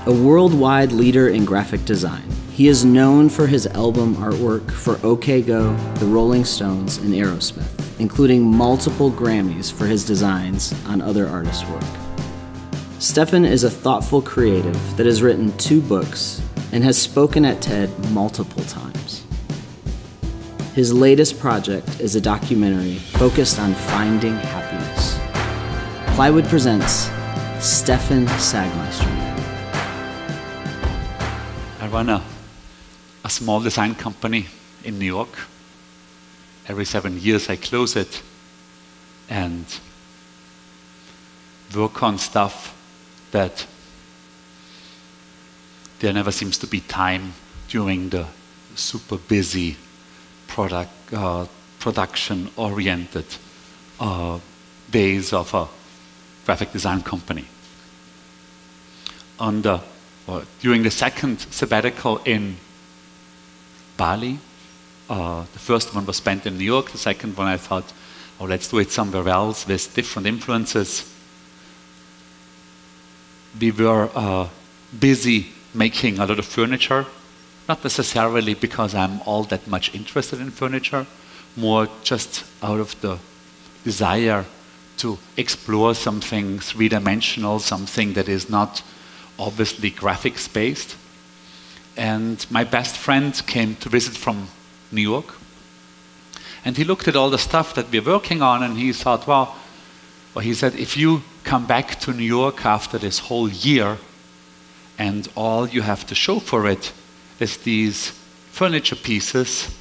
A worldwide leader in graphic design, he is known for his album artwork for OK Go, the Rolling Stones, and Aerosmith, including multiple Grammys for his designs on other artists' work. Stefan is a thoughtful creative that has written 2 books and has spoken at TED multiple times. His latest project is a documentary focused on finding happiness. Plywood presents Stefan Sagmeister. I run a small design company in New York. Every 7 years I close it and work on stuff that there never seems to be time during the super busy production-oriented days of a graphic design company. During the second sabbatical in Bali, the first one was spent in New York, the second one I thought, oh, let's do it somewhere else with different influences. We were busy making a lot of furniture, not necessarily because I'm all that much interested in furniture, more just out of the desire to explore something three-dimensional, something that is not obviously graphics based. And my best friend came to visit from New York, and he looked at all the stuff that we're working on, and he thought, well, he said, if you come back to New York after this whole year and all you have to show for it is these furniture pieces,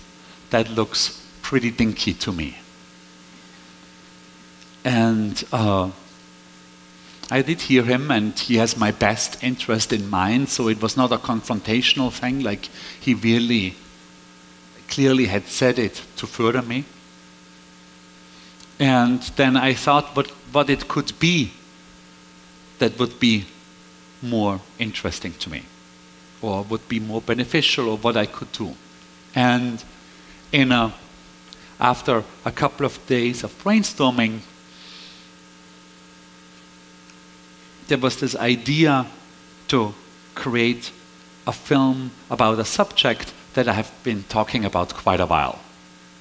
that looks pretty dinky to me. And I did hear him, and he has my best interest in mind, so it was not a confrontational thing, like he really clearly had said it to further me. And then I thought what it could be that would be more interesting to me, or would be more beneficial, or what I could do. And after a couple of days of brainstorming, there was this idea to create a film about a subject that I have been talking about quite a while.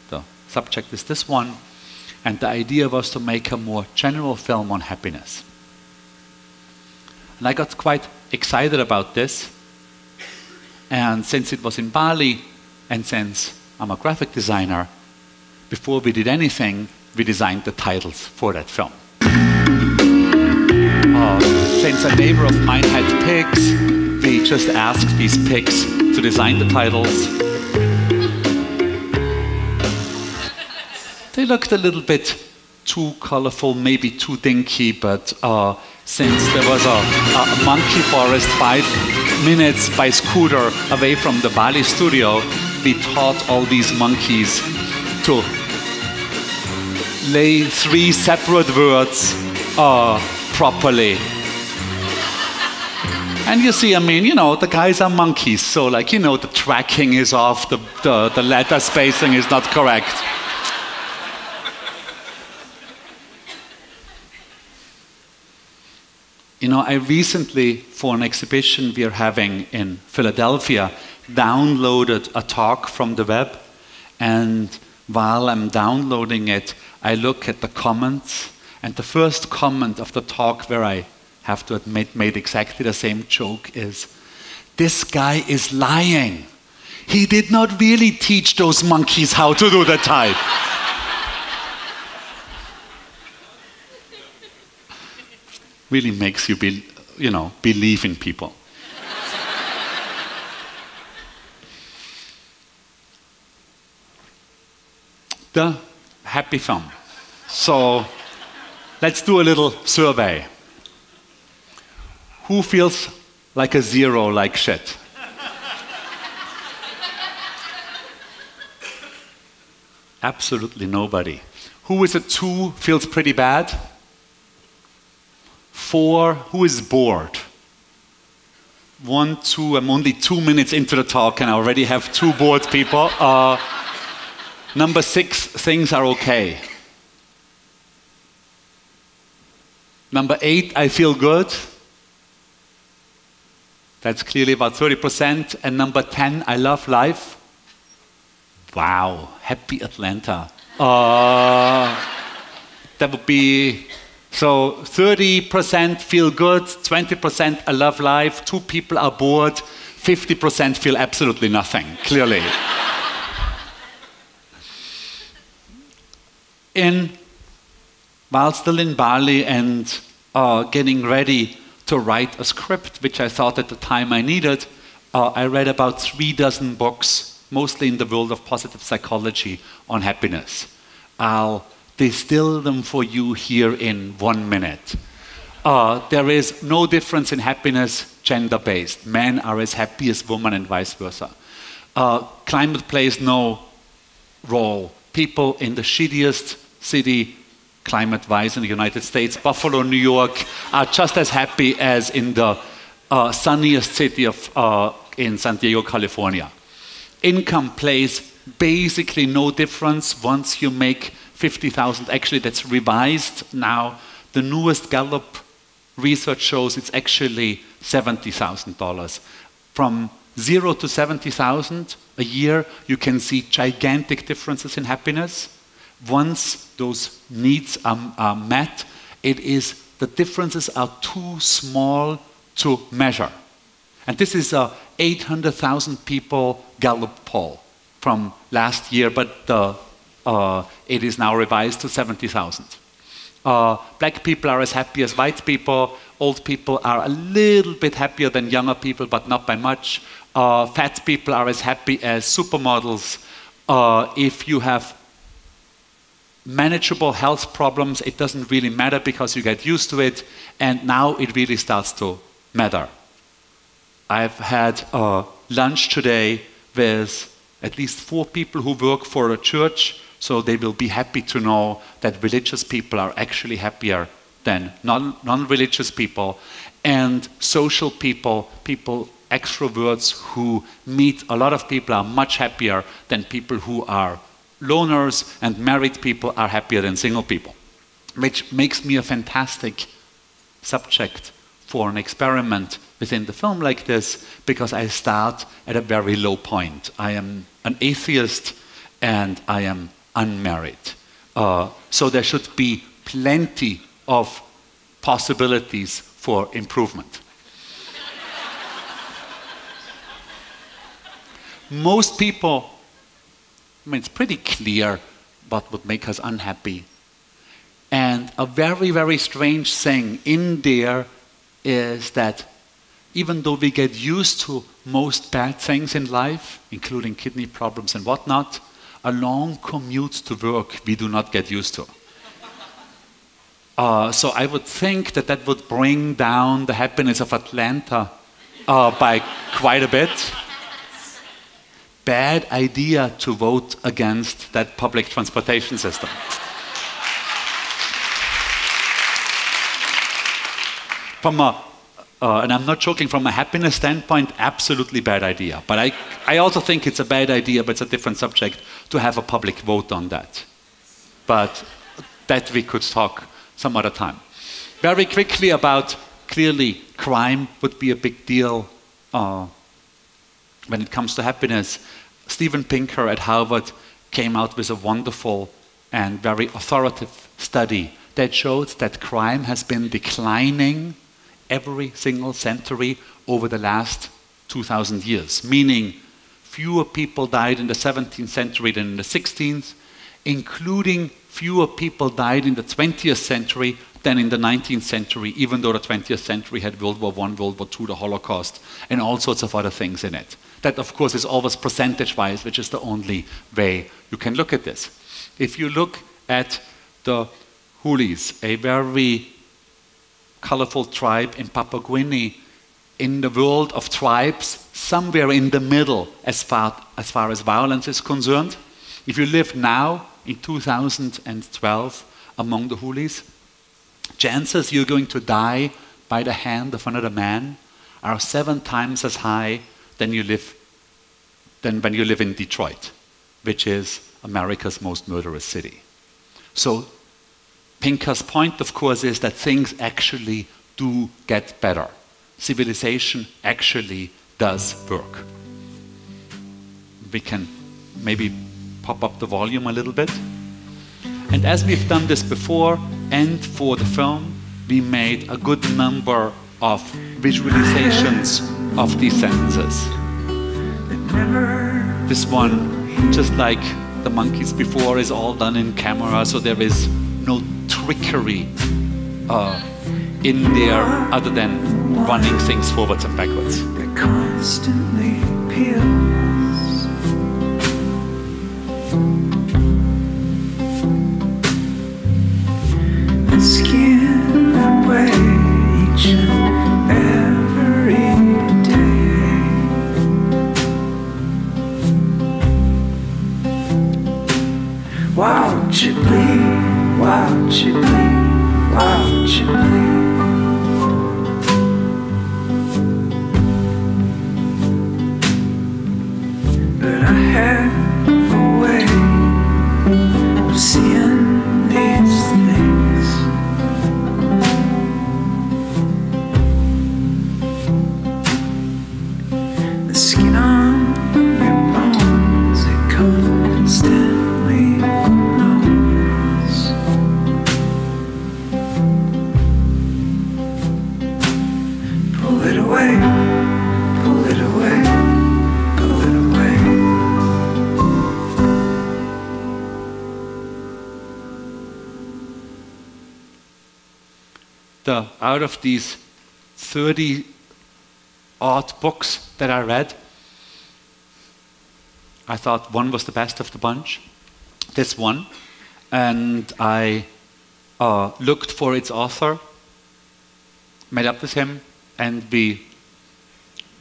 The subject is this one, and the idea was to make a more general film on happiness. And I got quite excited about this, and since it was in Bali, and since I'm a graphic designer, before we did anything, we designed the titles for that film. Since a neighbor of mine had pigs, we just asked these pigs to design the titles. They looked a little bit too colorful, maybe too dinky, but since there was a monkey forest 5 minutes by scooter away from the Bali studio, we taught all these monkeys to lay 3 separate words properly. And you see, I mean, you know, the guys are monkeys, so like, you know, the tracking is off, the letter spacing is not correct. You know, I recently, for an exhibition we are having in Philadelphia, downloaded a talk from the web, and while I'm downloading it, I look at the comments, and the first comment of the talk, where I have to admit made exactly the same joke, is, this guy is lying. He did not really teach those monkeys how to do the type. Really makes you, believe in people. The happy film. So let's do a little survey. Who feels like a 0 like shit? Absolutely nobody. Who is a 2 feels pretty bad? 4, who is bored? 1, 2, I'm only 2 minutes into the talk and I already have 2 bored people. Number 6, things are okay. Number 8, I feel good. That's clearly about 30%. And number 10, I love life. Wow, happy Atlanta. That would be, so 30% feel good, 20% I love life, 2 people are bored, 50% feel absolutely nothing, clearly. While still in Bali and getting ready to write a script, which I thought at the time I needed, I read about 3 dozen books, mostly in the world of positive psychology, on happiness. I'll distill them for you here in 1 minute. There is no difference in happiness gender-based. Men are as happy as women and vice versa. Climate plays no role. People in the shittiest city climate-wise in the United States, Buffalo, New York, are just as happy as in the sunniest city in San Diego, California. Income plays basically no difference once you make 50,000. Actually, that's revised now. The newest Gallup research shows it's actually $70,000. From 0 to 70,000 a year, you can see gigantic differences in happiness. Once those needs are met, the differences are too small to measure. And this is a 800,000 people Gallup poll from last year, but it is now revised to 70,000. Black people are as happy as white people. Old people are a little bit happier than younger people, but not by much. Fat people are as happy as supermodels. If you have manageable health problems, it doesn't really matter because you get used to it, and now it really starts to matter. I've had lunch today with at least 4 people who work for a church, so they will be happy to know that religious people are actually happier than non-religious people, and social people, extroverts who meet a lot of people, are much happier than people who are loners, and married people are happier than single people, which makes me a fantastic subject for an experiment within the film like this, because I start at a very low point. I am an atheist and I am unmarried. So there should be plenty of possibilities for improvement. Most people, I mean, it's pretty clear what would make us unhappy. And a very, very strange thing in there is that even though we get used to most bad things in life, including kidney problems and whatnot, a long commute to work we do not get used to. So I would think that that would bring down the happiness of Atlanta by quite a bit. Bad idea to vote against that public transportation system. And I'm not joking, from a happiness standpoint, absolutely bad idea. But I also think it's a bad idea, but it's a different subject, to have a public vote on that. But that we could talk some other time. Very quickly about, clearly, crime would be a big deal when it comes to happiness. Steven Pinker at Harvard came out with a wonderful and very authoritative study that showed that crime has been declining every single century over the last 2,000 years, meaning fewer people died in the 17th century than in the 16th, including fewer people died in the 20th century than in the 19th century, even though the 20th century had World War I, World War II, the Holocaust, and all sorts of other things in it. That, of course, is always percentage-wise, which is the only way you can look at this. If you look at the Hulis, a very colorful tribe in Papua New Guinea, in the world of tribes, somewhere in the middle as far as violence is concerned. If you live now, in 2012, among the Hulis, chances you're going to die by the hand of another man are 7 times as high than when you live in Detroit, which is America's most murderous city. So Pinker's point, of course, is that things actually do get better. civilization actually does work. We can maybe pop up the volume a little bit. And as we've done this before, and for the film, we made a good number of visualizations of these sentences. This one, just like the monkeys before, is all done in camera, so there is no trickery in there other than running things forwards and backwards. That constantly peels. The skin away each and every day. Why would you bleed? Why would you bleed? Why would you bleed? But I had a way of seeing these things. The skin on your bones, it constantly moans. Pull it away, pull it away, pull it away. Out of these 30 odd books that I read, I thought one was the best of the bunch, this one, and I looked for its author, met up with him, and we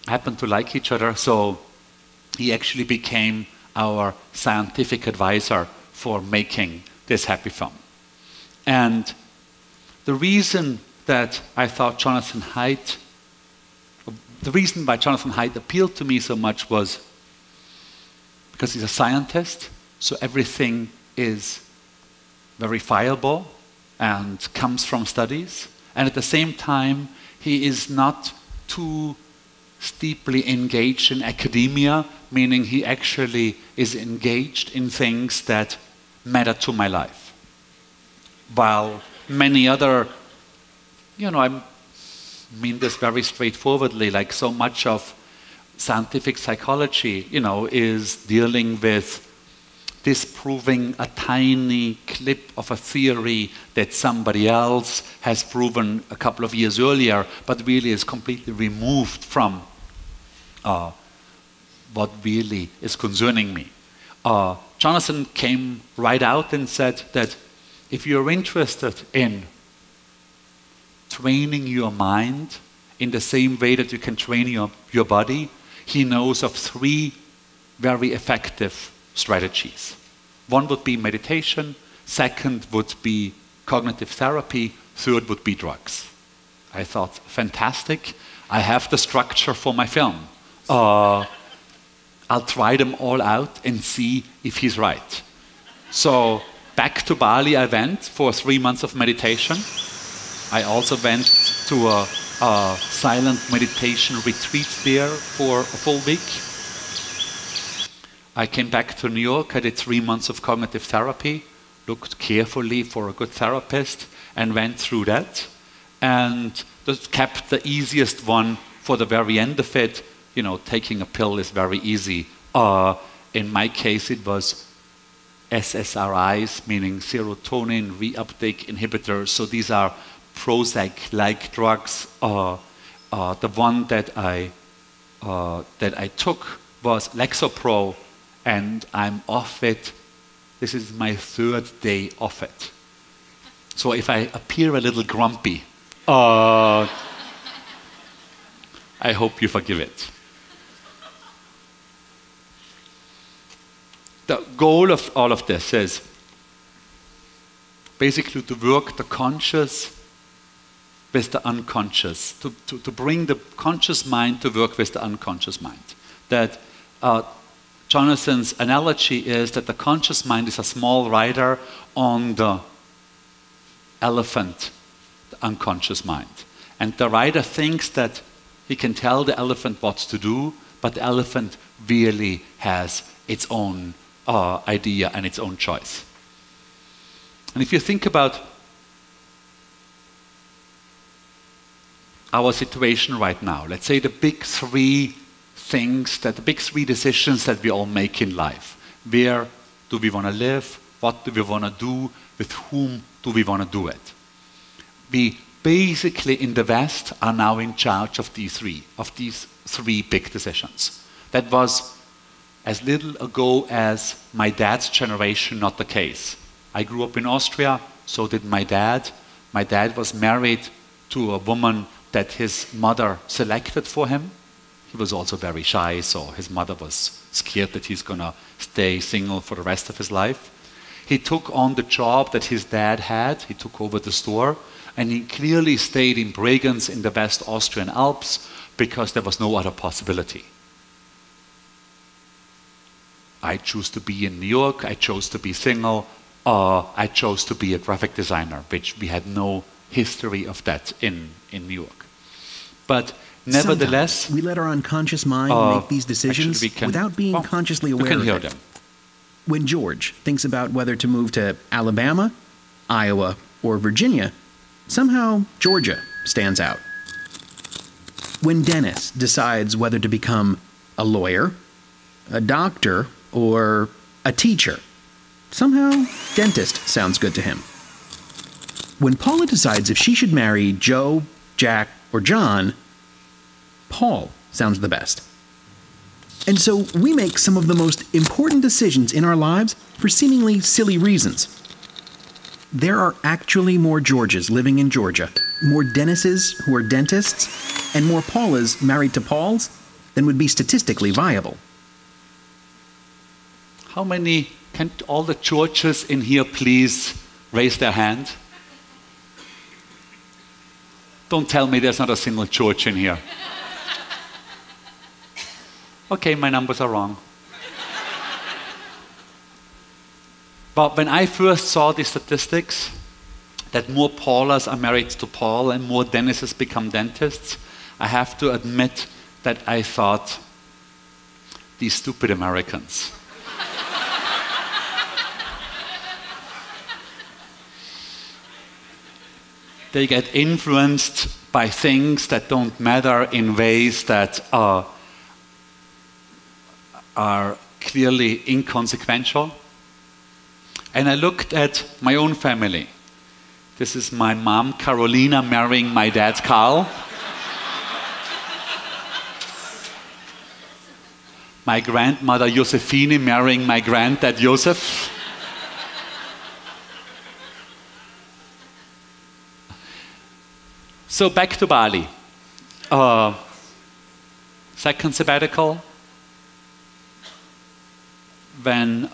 happened to like each other, so he actually became our scientific advisor for making this happy film. And the reason that I thought Jonathan Haidt, the reason why Jonathan Haidt appealed to me so much was because he's a scientist, so everything is verifiable and comes from studies. And at the same time, he is not too steeply engaged in academia, meaning he actually is engaged in things that matter to my life. While many other, I mean this very straightforwardly, like so much of scientific psychology, is dealing with disproving a tiny clip of a theory that somebody else has proven a couple of years earlier, but really is completely removed from what really is concerning me. Jonathan came right out and said that if you're interested in training your mind in the same way that you can train your body, he knows of 3 very effective strategies. One would be meditation, second would be cognitive therapy, third would be drugs. I thought, fantastic, I have the structure for my film. I'll try them all out and see if he's right. So back to Bali I went for 3 months of meditation. I also went to a silent meditation retreat there for a full week. I came back to New York, I did 3 months of cognitive therapy, looked carefully for a good therapist, and went through that. And just kept the easiest one for the very end of it. Taking a pill is very easy. In my case, it was SSRIs, meaning serotonin reuptake inhibitors. So these are Prozac-like drugs. The one that I took was Lexapro, and I'm off it. This is my 3rd day off it. So if I appear a little grumpy, I hope you forgive it. The goal of all of this is basically to work the conscious with the unconscious, to bring the conscious mind to work with the unconscious mind. That Jonathan's analogy is that the conscious mind is a small rider on the elephant, the unconscious mind. And the rider thinks that He can tell the elephant what to do, but the elephant really has its own idea and its own choice. And if you think about our situation right now, let's say the big three decisions that we all make in life. Where do we want to live? What do we want to do? With whom do we want to do it? We basically in the West are now in charge of these three big decisions. That was as little ago as my dad's generation not the case. I grew up in Austria, so did my dad. My dad was married to a woman that his mother selected for him. He was also very shy, so his mother was scared that he's going to stay single for the rest of his life. He took on the job that his dad had. He took over the store, and he clearly stayed in Bregenz in the West Austrian Alps because there was no other possibility. I chose to be in New York. I chose to be single. I chose to be a graphic designer, which we had no history of that in New York. But nevertheless, sometimes we let our unconscious mind make these decisions without being consciously aware of it. When George thinks about whether to move to Alabama, Iowa, or Virginia, somehow Georgia stands out. When Dennis decides whether to become a lawyer, a doctor, or a teacher, somehow dentist sounds good to him. When Paula decides if she should marry Joe, Jack, or John, Paul sounds the best. And so we make some of the most important decisions in our lives for seemingly silly reasons. There are actually more Georges living in Georgia, more Dennises who are dentists, and more Paulas married to Pauls than would be statistically viable. How many, can all the Georges in here please raise their hand? Don't tell me there's not a single George in here. Okay, my numbers are wrong. But when I first saw the statistics, that more Paulas are married to Paul and more Dennises become dentists, I have to admit that I thought, these stupid Americans. They get influenced by things that don't matter in ways that are clearly inconsequential. And I looked at my own family. This is my mom, Carolina, marrying my dad, Carl. My grandmother, Josephine, marrying my granddad, Joseph. So back to Bali. Second sabbatical. When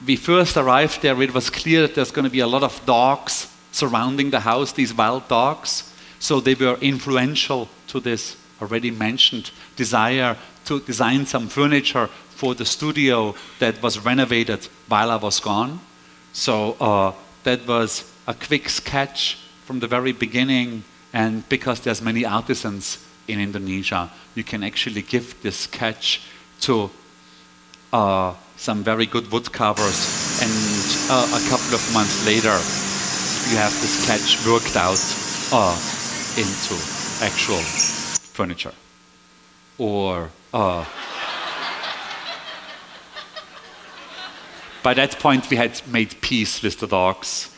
we first arrived there, it was clear that there's going to be a lot of dogs surrounding the house, these wild dogs. So they were influential to this already mentioned desire to design some furniture for the studio that was renovated while I was gone. So that was a quick sketch from the very beginning, and because there's many artisans in Indonesia, you can actually give this sketch to some very good wood carvers, and a couple of months later you have the sketch worked out into actual furniture. Or by that point we had made peace with the dogs.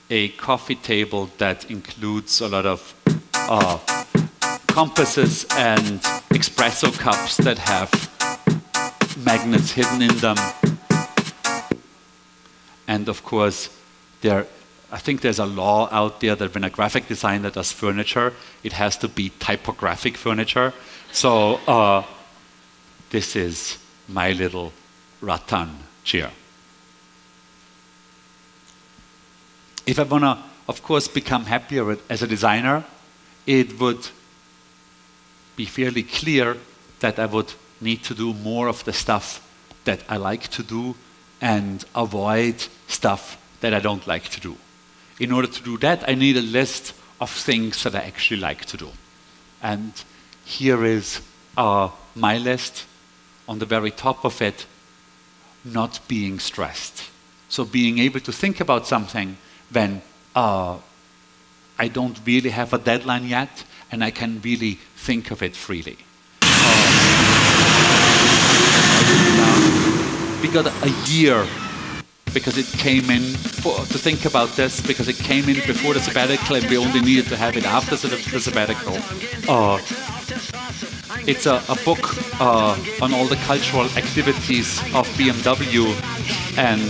A coffee table that includes a lot of compasses and espresso cups that have magnets hidden in them. And of course, I think there's a law out there that when a graphic designer does furniture, it has to be typographic furniture. So this is my little rattan chair. If I want to, of course, become happier as a designer, it would be fairly clear that I would need to do more of the stuff that I like to do and avoid stuff that I don't like to do. In order to do that, I need a list of things that I actually like to do. And here is my list. On the very top of it, not being stressed. So being able to think about something when I don't really have a deadline yet, and I can really think of it freely. We got a year because it came in to think about this, because it came in before the sabbatical and we only needed to have it after the sabbatical. It's a book on all the cultural activities of BMW, and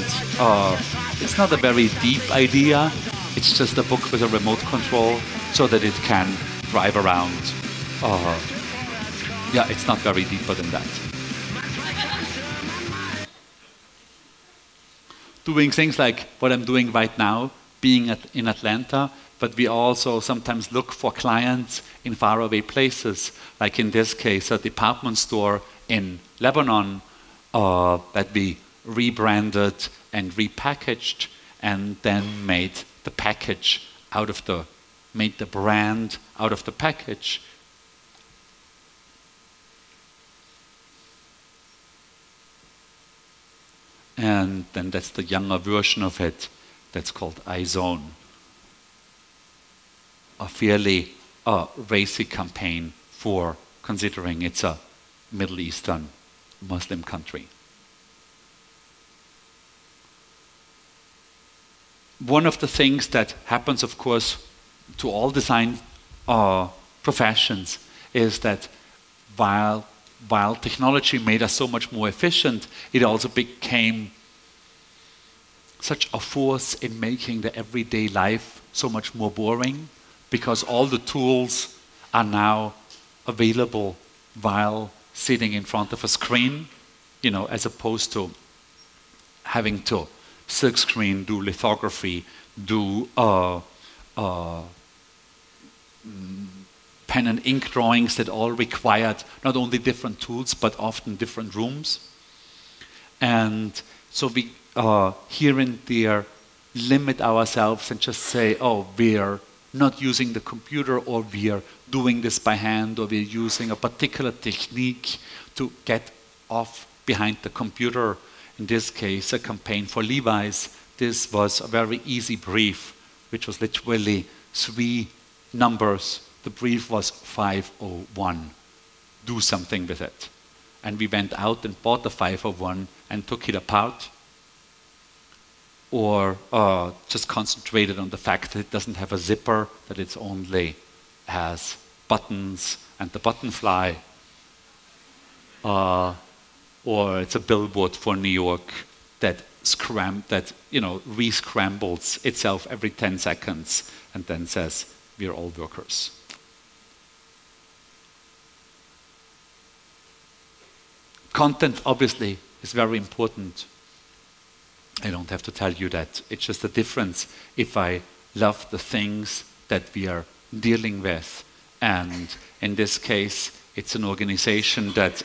it's not a very deep idea. It's just a book with a remote control so that it can drive around. Yeah, it's not very deeper than that. Doing things like what I'm doing right now, being in Atlanta, but we also sometimes look for clients in faraway places, like in this case, a department store in Lebanon that we rebranded and repackaged and then made the package out of made the brand out of the package. And then that's the younger version of it that's called iZone. A fairly racy campaign for considering it's a Middle Eastern Muslim country. One of the things that happens, of course, to all design professions is that while technology made us so much more efficient, it also became such a force in making the everyday life so much more boring, because all the tools are now available while sitting in front of a screen, you know, as opposed to having to silk screen, do lithography, do pen and ink drawings that all required not only different tools but often different rooms. And so we here and there limit ourselves and just say, oh, we're not using the computer, or we're doing this by hand, or we're using a particular technique to get off behind the computer. In this case, a campaign for Levi's. This was a very easy brief, which was literally 3 numbers. The brief was 501. Do something with it. And we went out and bought the 501 and took it apart, or just concentrated on the fact that it doesn't have a zipper, that it only has buttons and the button fly. Or it's a billboard for New York that re-scrambles itself every 10 seconds and then says, we're all workers. Content, obviously, is very important. I don't have to tell you that. It's just a difference if I love the things that we are dealing with. And in this case, it's an organization that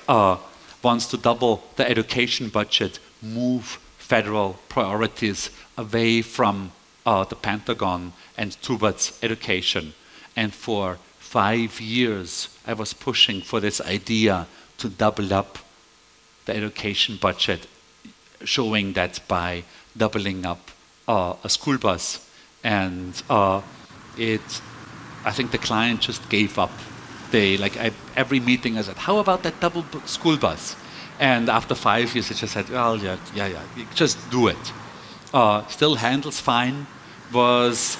wants to double the education budget, move federal priorities away from the Pentagon and towards education. And for 5 years, I was pushing for this idea to double up the education budget, showing that by doubling up a school bus. And I think the client just gave up. Every meeting I said, how about that double school bus? And after 5 years, they just said, well, yeah, just do it. Still handles fine, was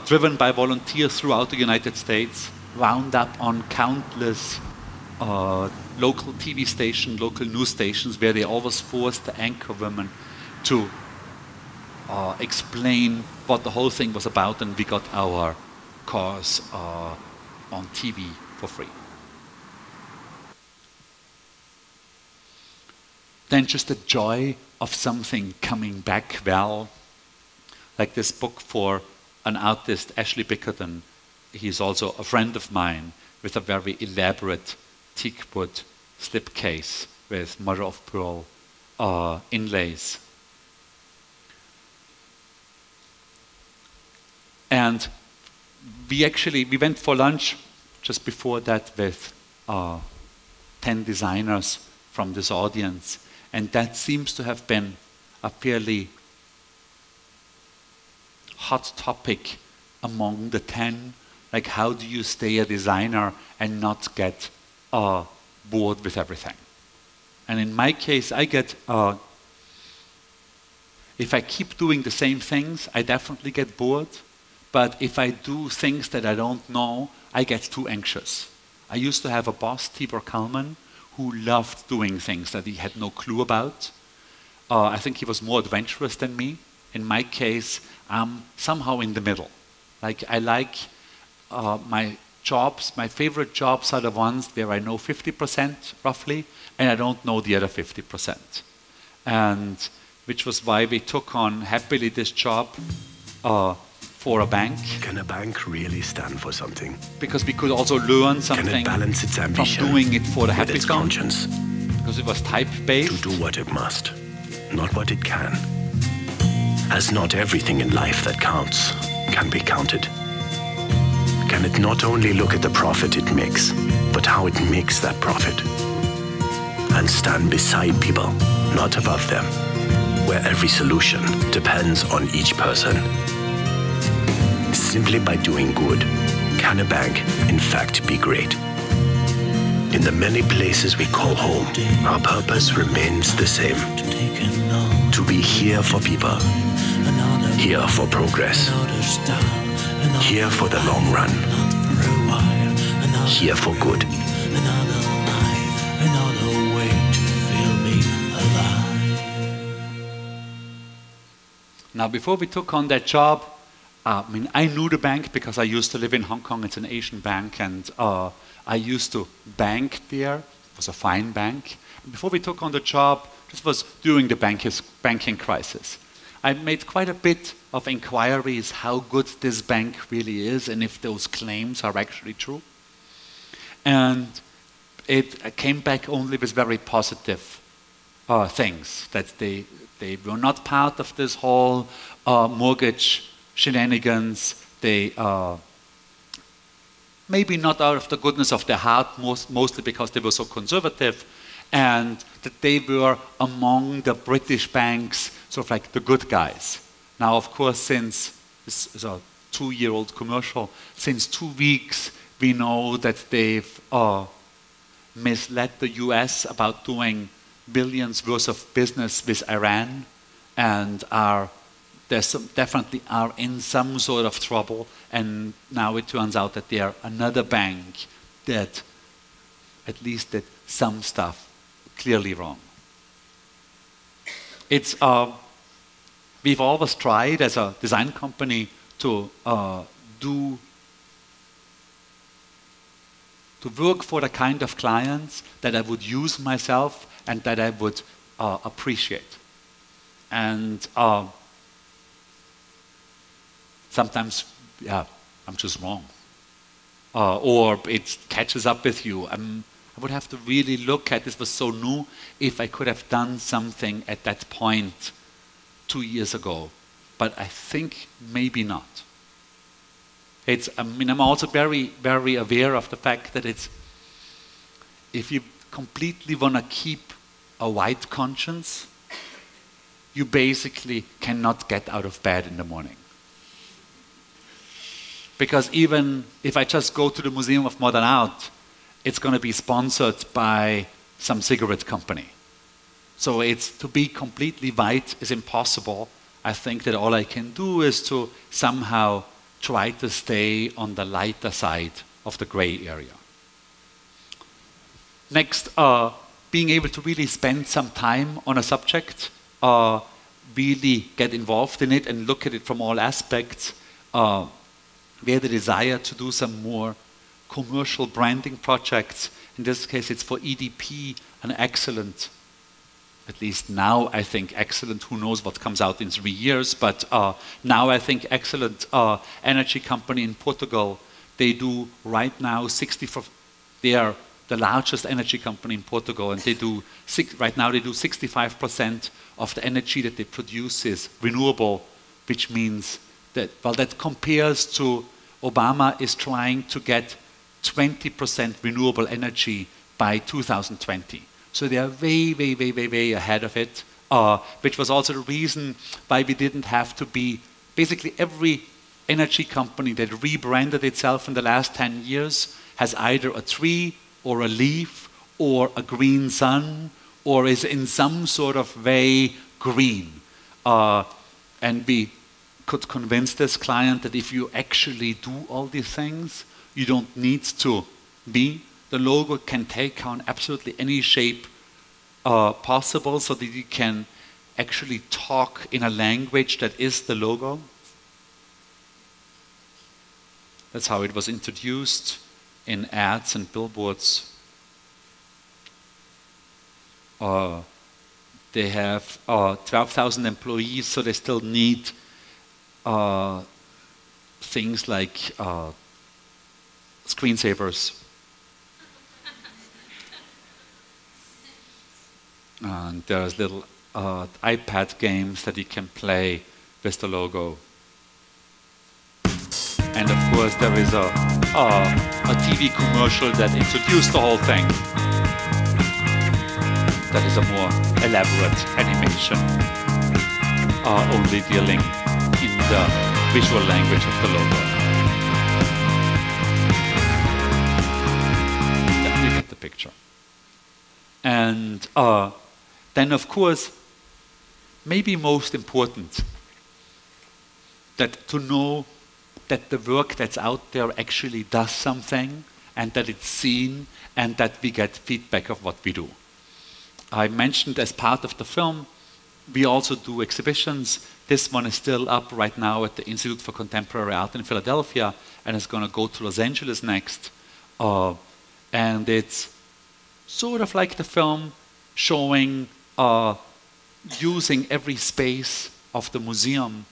driven by volunteers throughout the United States, wound up on countless local TV stations, local news stations, where they always forced the anchor women to explain what the whole thing was about, and we got our cause on TV for free. Then just the joy of something coming back well, like this book for an artist, Ashley Bickerton. He's also a friend of mine, with a very elaborate teakwood slipcase with mother-of-pearl inlays. And we went for lunch just before that with 10 designers from this audience. And that seems to have been a fairly hot topic among the 10. Like, how do you stay a designer and not get bored with everything? And in my case, I get, if I keep doing the same things, I definitely get bored. But if I do things that I don't know, I get too anxious. I used to have a boss, Tibor Kalman, who loved doing things that he had no clue about. I think he was more adventurous than me. In my case, I'm somehow in the middle. Like, I like my jobs, my favorite jobs are the ones where I know 50% roughly, and I don't know the other 50%. And which was why we took on happily this job for a bank. Can a bank really stand for something? Because we could also learn something Can it balance its ambition from doing it for the with happy its zone. conscience? Because it was type-based. To do what it must, not what it can. As not everything in life that counts can be counted. Can it not only look at the profit it makes, but how it makes that profit? And stand beside people, not above them, where every solution depends on each person. Simply by doing good, can a bank, in fact, be great? In the many places we call home, our purpose remains the same. To be here for people, here for progress, here for the long run, here for good. Now, before we took on that job, I knew the bank because I used to live in Hong Kong. It's an Asian bank, and I used to bank there. It was a fine bank. Before we took on the job, this was during the banking crisis. I made quite a bit of inquiries how good this bank really is and if those claims are actually true. And it came back only with very positive things, that they were not part of this whole mortgage shenanigans. They maybe not out of the goodness of their heart, mostly because they were so conservative, and that they were among the British banks, sort of like the good guys. Now, of course, since this is a 2-year-old commercial, since 2 weeks, we know that they've misled the US about doing billions worth of business with Iran, and definitely are in some sort of trouble. And now it turns out that they are another bank that at least did some stuff clearly wrong. It's we've always tried as a design company to work for the kind of clients that I would use myself and that I would appreciate. And sometimes, yeah, I'm just wrong. Or it catches up with you. I would have to really look at, this was so new, if I could have done something at that point 2 years ago. But I think maybe not. I'm also very, very aware of the fact that if you completely want to keep a white conscience, you basically cannot get out of bed in the morning. Because even if I just go to the Museum of Modern Art, it's going to be sponsored by some cigarette company. So to be completely white is impossible. I think that all I can do is to somehow try to stay on the lighter side of the gray area. Next, being able to really spend some time on a subject, really get involved in it and look at it from all aspects. We had a desire to do some more commercial branding projects. In this case, it's for EDP, an excellent, at least now I think excellent, who knows what comes out in 3 years, but now I think excellent energy company in Portugal. They do right now they are the largest energy company in Portugal, and right now they do 65% of the energy that they produce is renewable, which means that compares to Obama is trying to get 20% renewable energy by 2020. So they are way, way, way, way, way ahead of it, which was also the reason why we didn't have to be, basically every energy company that rebranded itself in the last 10 years has either a tree or a leaf or a green sun or is in some sort of way green. And we could convince this client that if you actually do all these things, you don't need to be. The logo can take on absolutely any shape possible so that you can actually talk in a language that is the logo. That's how it was introduced in ads and billboards. They have 12,000 employees, so they still need things like screensavers. And there's little iPad games that you can play with the logo. And of course there is a TV commercial that introduced the whole thing. That is a more elaborate animation, only dealing in the visual language of the logo. Yeah, you get the picture. And then of course, maybe most important, that to know that the work that's out there actually does something, and that it's seen, and that we get feedback of what we do. I mentioned as part of the film, we also do exhibitions. This one is still up right now at the Institute for Contemporary Art in Philadelphia, and it's going to go to Los Angeles next. And it's sort of like the film, showing, using every space of the museum,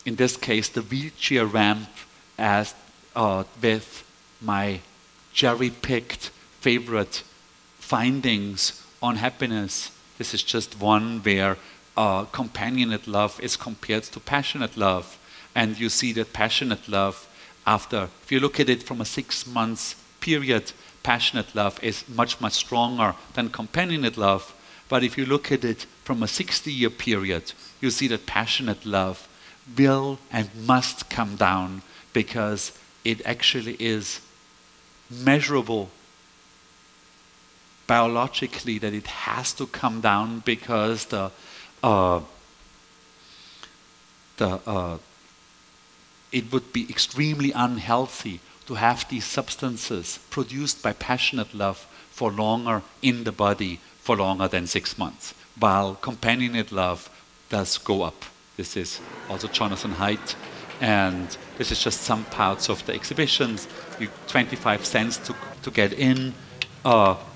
in this case, the wheelchair ramp as with my cherry-picked favorite findings on happiness. This is just one where companionate love is compared to passionate love. And you see that passionate love, if you look at it from a 6 months period, passionate love is much, much stronger than companionate love. But if you look at it from a 60-year period, you see that passionate love will and must come down, because it actually is measurable biologically that it has to come down, because it would be extremely unhealthy to have these substances produced by passionate love for longer in the body, for longer than 6 months, while companionate love does go up. This is also Jonathan Haidt, and this is just some parts of the exhibitions. 25 cents to get in,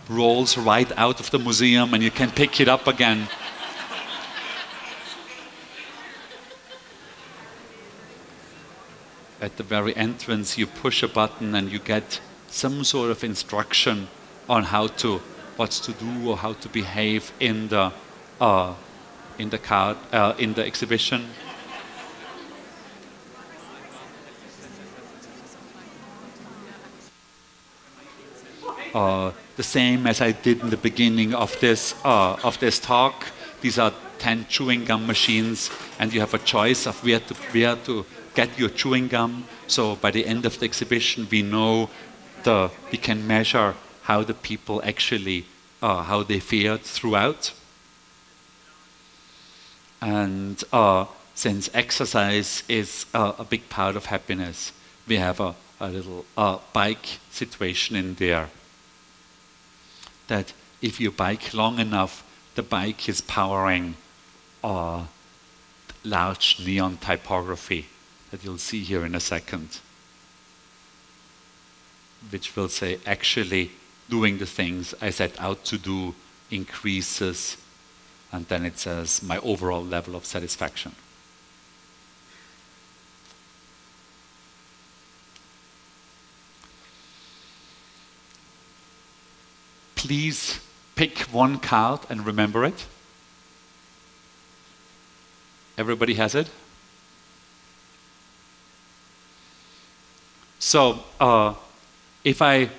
rolls right out of the museum, and you can pick it up again. At the very entrance, you push a button and you get some sort of instruction on what to do or how to behave in the exhibition. The same as I did in the beginning of this talk. These are 10 chewing gum machines, and you have a choice of where to get your chewing gum. So by the end of the exhibition, we know we can measure how the people actually how they fared throughout. And since exercise is a big part of happiness, we have a little bike situation in there. That if you bike long enough, the bike is powering large neon typography that you'll see here in a second, which will say, actually doing the things I set out to do increases, and then it says my overall level of satisfaction. Please pick one card and remember it. Everybody has it? So if I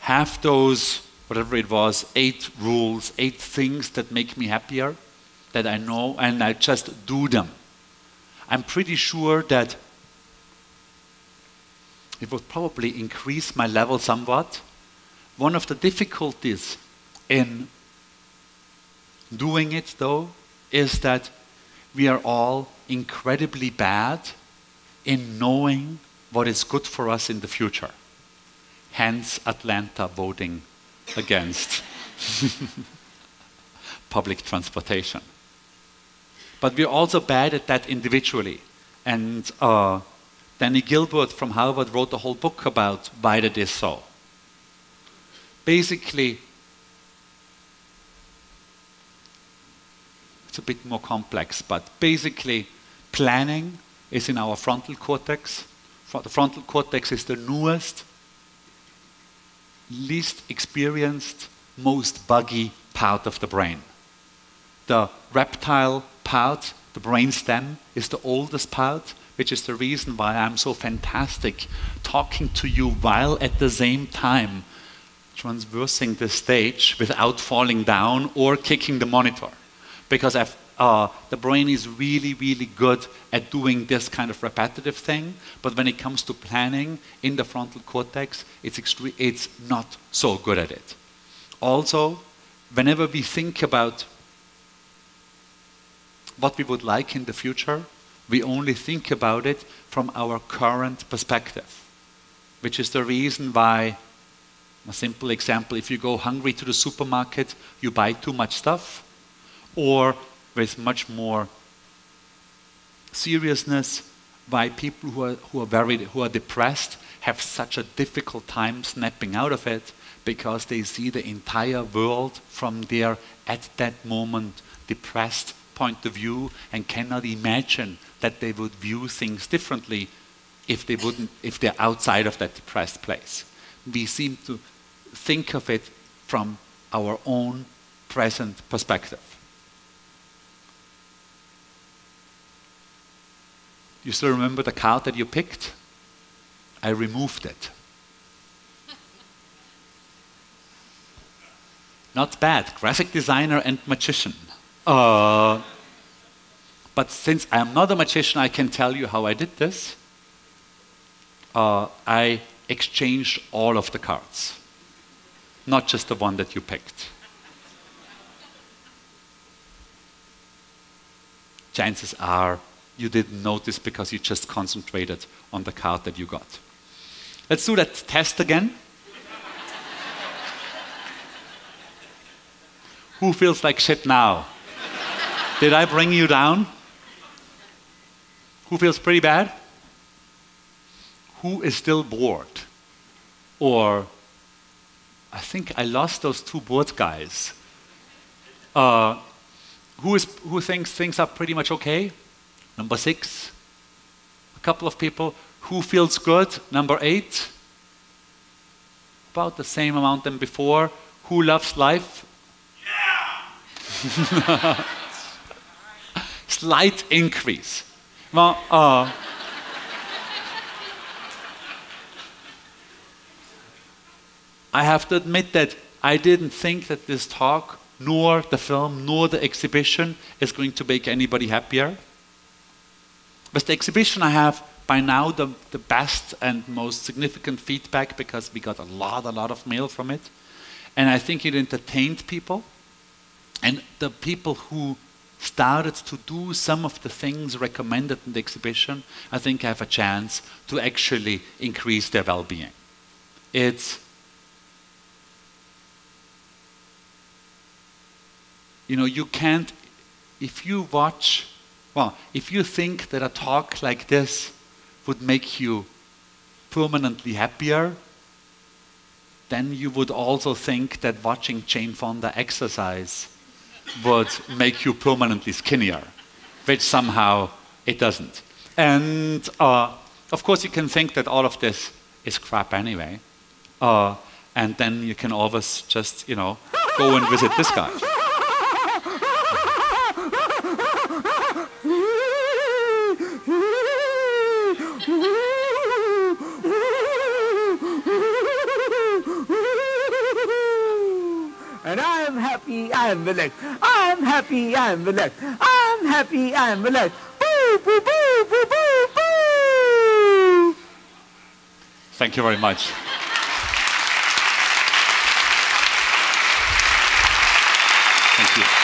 have those, whatever it was, 8 rules, 8 things that make me happier, that I know, and I just do them, I'm pretty sure that it would probably increase my level somewhat. One of the difficulties in doing it, though, is that we are all incredibly bad in knowing what is good for us in the future. Hence, Atlanta voting against public transportation. But we're also bad at that individually. And Danny Gilbert from Harvard wrote a whole book about why that is so. Basically, it's a bit more complex, but basically, planning is in our frontal cortex. The frontal cortex is the newest, least experienced, most buggy part of the brain. The reptile part, the brainstem, is the oldest part, which is the reason why I'm so fantastic talking to you while at the same time transversing the stage without falling down or kicking the monitor. Because the brain is really, really good at doing this kind of repetitive thing, but when it comes to planning in the frontal cortex, it's not so good at it. Also, whenever we think about what we would like in the future, we only think about it from our current perspective, which is the reason why, a simple example, if you go hungry to the supermarket, you buy too much stuff, or with much more seriousness, why people who are depressed have such a difficult time snapping out of it, because they see the entire world from their, at that moment, depressed point of view and cannot imagine that they would view things differently if they're outside of that depressed place. We seem to think of it from our own present perspective. You still remember the card that you picked? I removed it. Not bad, graphic designer and magician. But since I'm not a magician, I can tell you how I did this. I exchanged all of the cards, not just the one that you picked. Chances are you didn't notice because you just concentrated on the card that you got. Let's do that test again. Who feels like shit now? Did I bring you down? Who feels pretty bad? Who is still bored? Or, I think I lost those 2 bored guys. Who thinks things are pretty much okay? Number 6. A couple of people. Who feels good? Number 8. About the same amount than before. Who loves life? Yeah! Slight increase. Well, I have to admit that I didn't think that this talk, nor the film, nor the exhibition is going to make anybody happier. With the exhibition, I have by now the best and most significant feedback, because we got a lot of mail from it. And I think it entertained people. And the people who started to do some of the things recommended in the exhibition, I think have a chance to actually increase their well-being. It's, you know, you can't, if you watch, well, if you think that a talk like this would make you permanently happier, then you would also think that watching Jane Fonda exercise would make you permanently skinnier, which somehow it doesn't. And of course you can think that all of this is crap anyway, and then you can always just, you know, go and visit this guy. happy, I'm relaxed. I'm happy, I'm relaxed. I'm happy, I'm relaxed. Boo, boo, boo, boo, boo, boo. Thank you very much. Thank you.